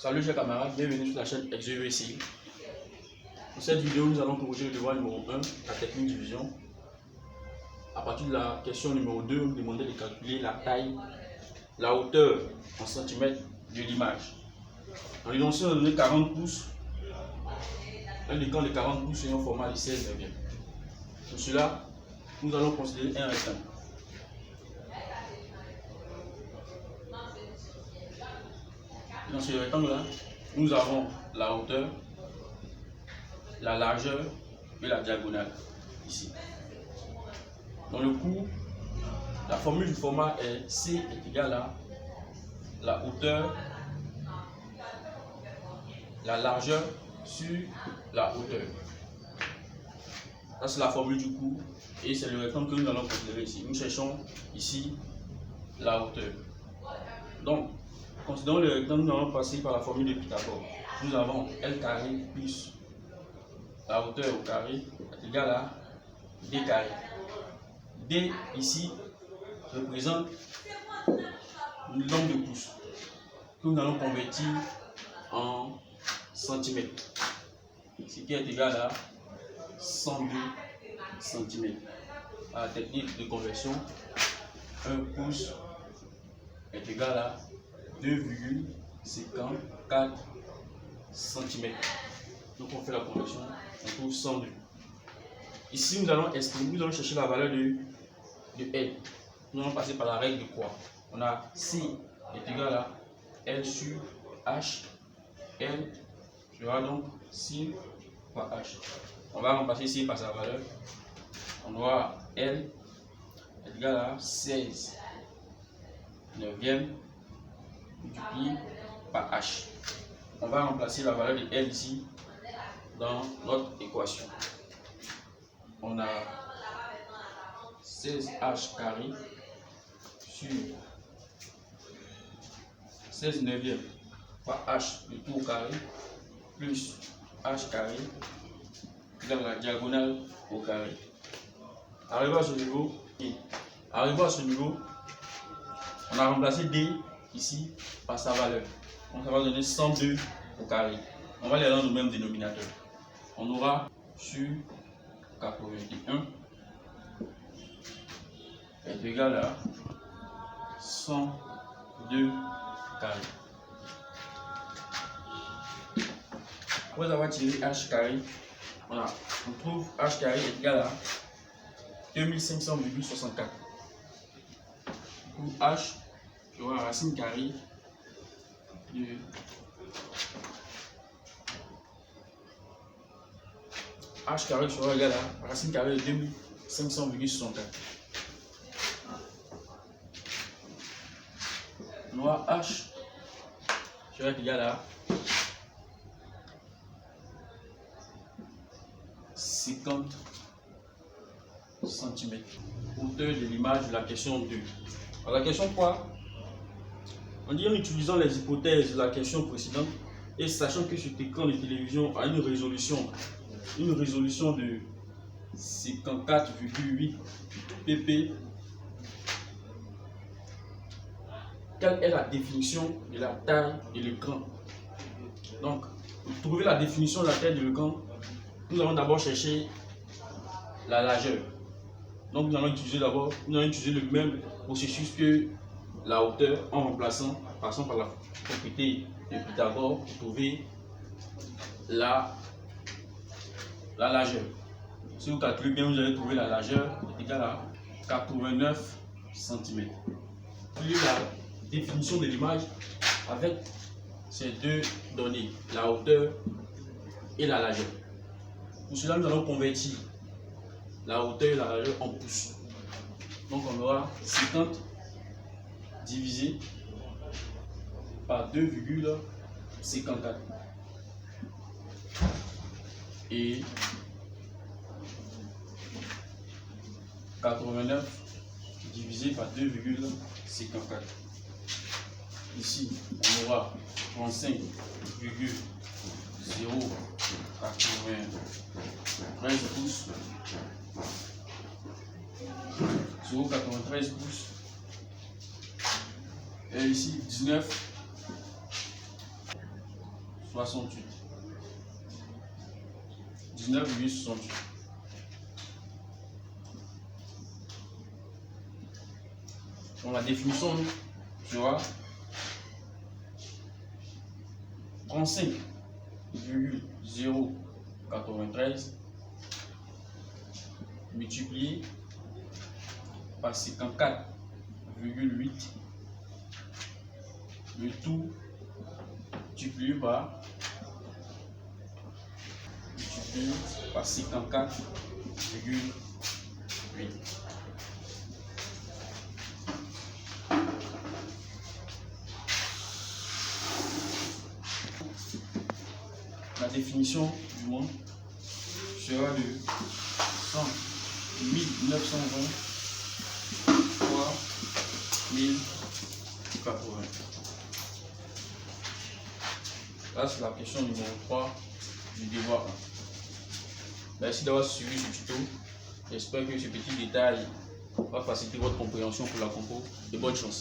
Salut chers camarades, bienvenue sur la chaîne ExoUSI. Pour cette vidéo, nous allons corriger le devoir numéro 1, la technique de division. À partir de la question numéro 2, nous demandons de calculer la taille, la hauteur en centimètres de l'image. En l'énoncé, on a donné 40 pouces. Un écran de 40 pouces et un format de 16 neuvième. Pour cela, nous allons considérer un rectangle. Dans ce rectangle-là, nous avons la hauteur, la largeur et la diagonale ici. Dans le cours, la formule du format est C est égal à la hauteur, la largeur sur la hauteur. Ça c'est la formule du cours et c'est le rectangle que nous allons considérer ici. Nous cherchons ici la hauteur. Donc, considérons le rectangle, nous allons passer par la formule de Pythagore. Nous avons L carré plus la hauteur au carré est égal à D carré. D ici représente le nombre de pouces que nous allons convertir en centimètres, ce qui est égal à 102 cm. À la technique de conversion, 1 pouce est égal à 2,54 cm. Donc on fait la conversion, on trouve 102. Ici nous allons estimer, nous allons chercher la valeur de L. Nous allons passer par la règle de croix. On a C est égal à L sur H. L sera donc 6 par H. On va remplacer C par sa valeur. On aura L est égal à 16 neuvième multiplié par H. On va remplacer la valeur de L ici dans notre équation. On a 16H carré sur 16 neuvième par H le tout au carré plus H carré dans la diagonale au carré. Arrivé à ce niveau, on a remplacé D ici par sa valeur. Donc ça va donner 102 au carré. On va les rendre au même dénominateur. On aura sur 81 est égal à 102 carré. Après avoir tiré H carré, on trouve H carré est égal à 2500,64. Pour H, j'aurai la racine carrée de H carré sera égal à racine carrée de 2500,64. On aura H sera égal à 50 cm. Hauteur de l'image de la question 2. Alors la question 3, on dit en utilisant les hypothèses de la question précédente et sachant que cet écran de télévision a une résolution de 54,8 pp, quelle est la définition de la taille de l'écran? Donc, pour trouver la définition de la taille de l'écran, nous allons d'abord chercher la largeur. Donc nous allons utiliser le même processus que la hauteur en remplaçant, passant par la propriété de Pythagore pour trouver la largeur. Si vous calculez bien, vous allez trouver la largeur est égale à 89 cm. La définition de l'image avec ces deux données, la hauteur et la largeur. Pour cela, nous allons convertir la hauteur et la largeur en pouces. Donc on aura 50 divisé par 2,54 et 89 divisé par 2,54. Ici, on aura 35,093 pouces. 0,93 pouces. Et ici 19 68. 19,68. Donc la définition sera 35,093 multiplié par 54,8, le tout multiplié par 54,8. La définition du monde sera de 1920 fois 1080. Là, c'est la question numéro 3 du devoir 1. Merci d'avoir suivi ce tuto. J'espère que ce petit détail va faciliter votre compréhension pour la compo. Et bonne chance.